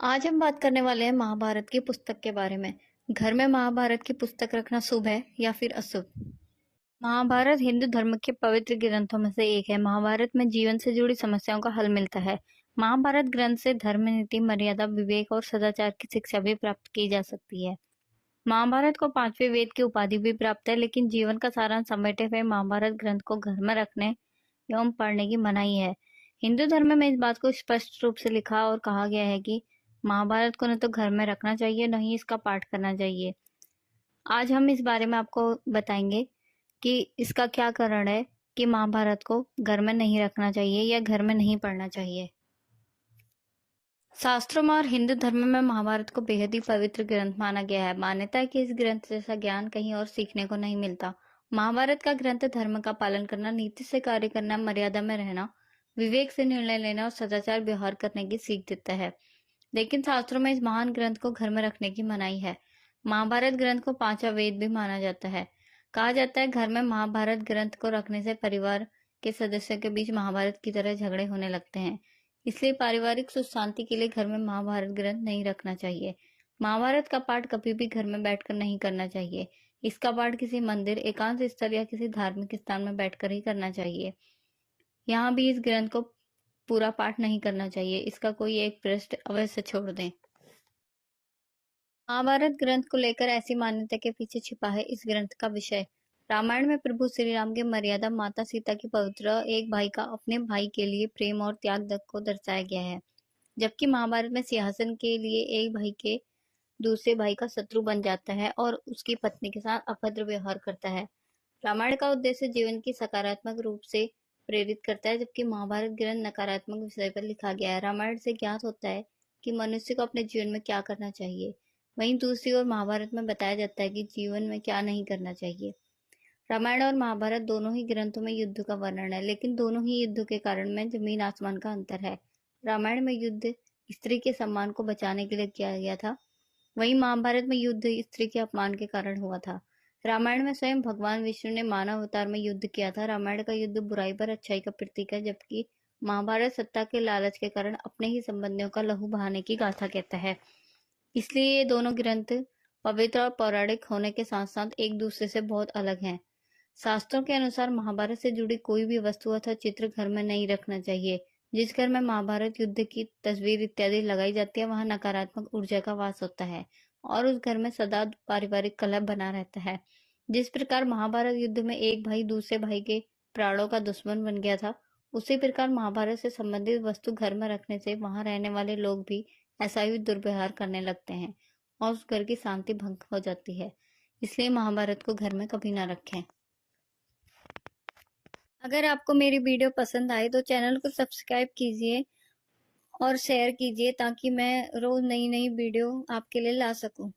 आज हम बात करने वाले हैं महाभारत की पुस्तक के बारे में। घर में महाभारत की पुस्तक रखना शुभ है या फिर अशुभ? महाभारत हिंदू धर्म के पवित्र ग्रंथों में से एक है। महाभारत में जीवन से जुड़ी समस्याओं का हल मिलता है। महाभारत ग्रंथ से धर्म, नीति, मर्यादा, विवेक और सदाचार की शिक्षा भी प्राप्त की जा सकती है। महाभारत को पांचवें वेद की उपाधि भी प्राप्त है, लेकिन जीवन का सारांश समेटे हुए महाभारत ग्रंथ को घर में रखने एवं पढ़ने की मनाही है। हिंदू धर्म में इस बात को स्पष्ट रूप से लिखा और कहा गया है कि महाभारत को न तो घर में रखना चाहिए, न ही इसका पाठ करना चाहिए। आज हम इस बारे में आपको बताएंगे कि इसका क्या कारण है कि महाभारत को घर में नहीं रखना चाहिए या घर में नहीं पढ़ना चाहिए। शास्त्रों में और हिंदू धर्म में महाभारत को बेहद ही पवित्र ग्रंथ माना गया है। मान्यता है कि इस ग्रंथ जैसा ज्ञान कहीं और सीखने को नहीं मिलता। महाभारत का ग्रंथ धर्म का पालन करना, नीति से कार्य करना, मर्यादा में रहना, विवेक से निर्णय लेना और सदाचार व्यवहार करने की सीख देता है। लेकिन शास्त्रों में इस महान ग्रंथ को घर में रखने की मनाही है। महाभारत ग्रंथ को पांचवा वेद भी माना जाता है। कहा जाता है घर में महाभारत ग्रंथ को रखने से परिवार के सदस्यों के बीच महाभारत की तरह झगड़े होने लगते हैं। इसलिए पारिवारिक सुख शांति के लिए घर में महाभारत ग्रंथ नहीं रखना चाहिए। महाभारत का पाठ कभी भी घर में बैठकर नहीं करना चाहिए। इसका पाठ किसी मंदिर, एकांत स्थल या किसी धार्मिक स्थान में बैठकर ही करना चाहिए। यहाँ भी इस ग्रंथ को पूरा पाठ नहीं करना चाहिए। इसका कोई एक पृष्ठ अवश्य छोड़ दें। महाभारत ग्रंथ को लेकर ऐसी मान्यता के पीछे छिपा है इस ग्रंथ का विषय। रामायण में प्रभु श्री राम की मर्यादा, माता सीता की पवित्र, एक भाई का अपने भाई के लिए प्रेम और त्याग को दर्शाया गया है। जबकि महाभारत में सिंहासन के लिए एक भाई के दूसरे भाई का शत्रु बन जाता है और उसकी पत्नी के साथ अभद्र व्यवहार करता है। रामायण का उद्देश्य जीवन की सकारात्मक रूप से प्रेरित करता है, जबकि महाभारत ग्रंथ नकारात्मक विषय पर लिखा गया है। रामायण से ज्ञात होता है कि मनुष्य को अपने जीवन में क्या करना चाहिए, वहीं दूसरी ओर महाभारत में बताया जाता है कि जीवन में क्या नहीं करना चाहिए। रामायण और महाभारत दोनों ही ग्रंथों में युद्ध का वर्णन है, लेकिन दोनों ही युद्ध के कारण में जमीन आसमान का अंतर है। रामायण में युद्ध स्त्री के सम्मान को बचाने के लिए किया गया था, वहीं महाभारत में युद्ध स्त्री के अपमान के कारण हुआ था। रामायण में स्वयं भगवान विष्णु ने मानव अवतार में युद्ध किया था। रामायण का युद्ध बुराई पर अच्छाई का प्रतीक है, जबकि महाभारत सत्ता के लालच के कारण अपने ही संबंधियों का लहू बहाने की गाथा कहता है। इसलिए ये दोनों ग्रंथ पवित्र और पौराणिक होने के साथ साथ एक दूसरे से बहुत अलग हैं। शास्त्रों के अनुसार महाभारत से जुड़ी कोई भी वस्तु अथवा चित्र घर में नहीं रखना चाहिए। जिस घर में महाभारत युद्ध की तस्वीर इत्यादि लगाई जाती है, वहां नकारात्मक ऊर्जा का वास होता है और उस घर में सदा पारिवारिक कलह बना रहता है। जिस प्रकार महाभारत युद्ध में एक भाई दूसरे भाई के प्राणों का दुश्मन बन गया था, उसी प्रकार महाभारत से संबंधित वस्तु घर में रखने से वहां रहने वाले लोग भी ऐसा ही दुर्व्यवहार करने लगते हैं और उस घर की शांति भंग हो जाती है। इसलिए महाभारत को घर में कभी ना रखें। अगर आपको मेरी वीडियो पसंद आए तो चैनल को सब्सक्राइब कीजिए और शेयर कीजिए ताकि मैं रोज नई नई वीडियो आपके लिए ला सकूं।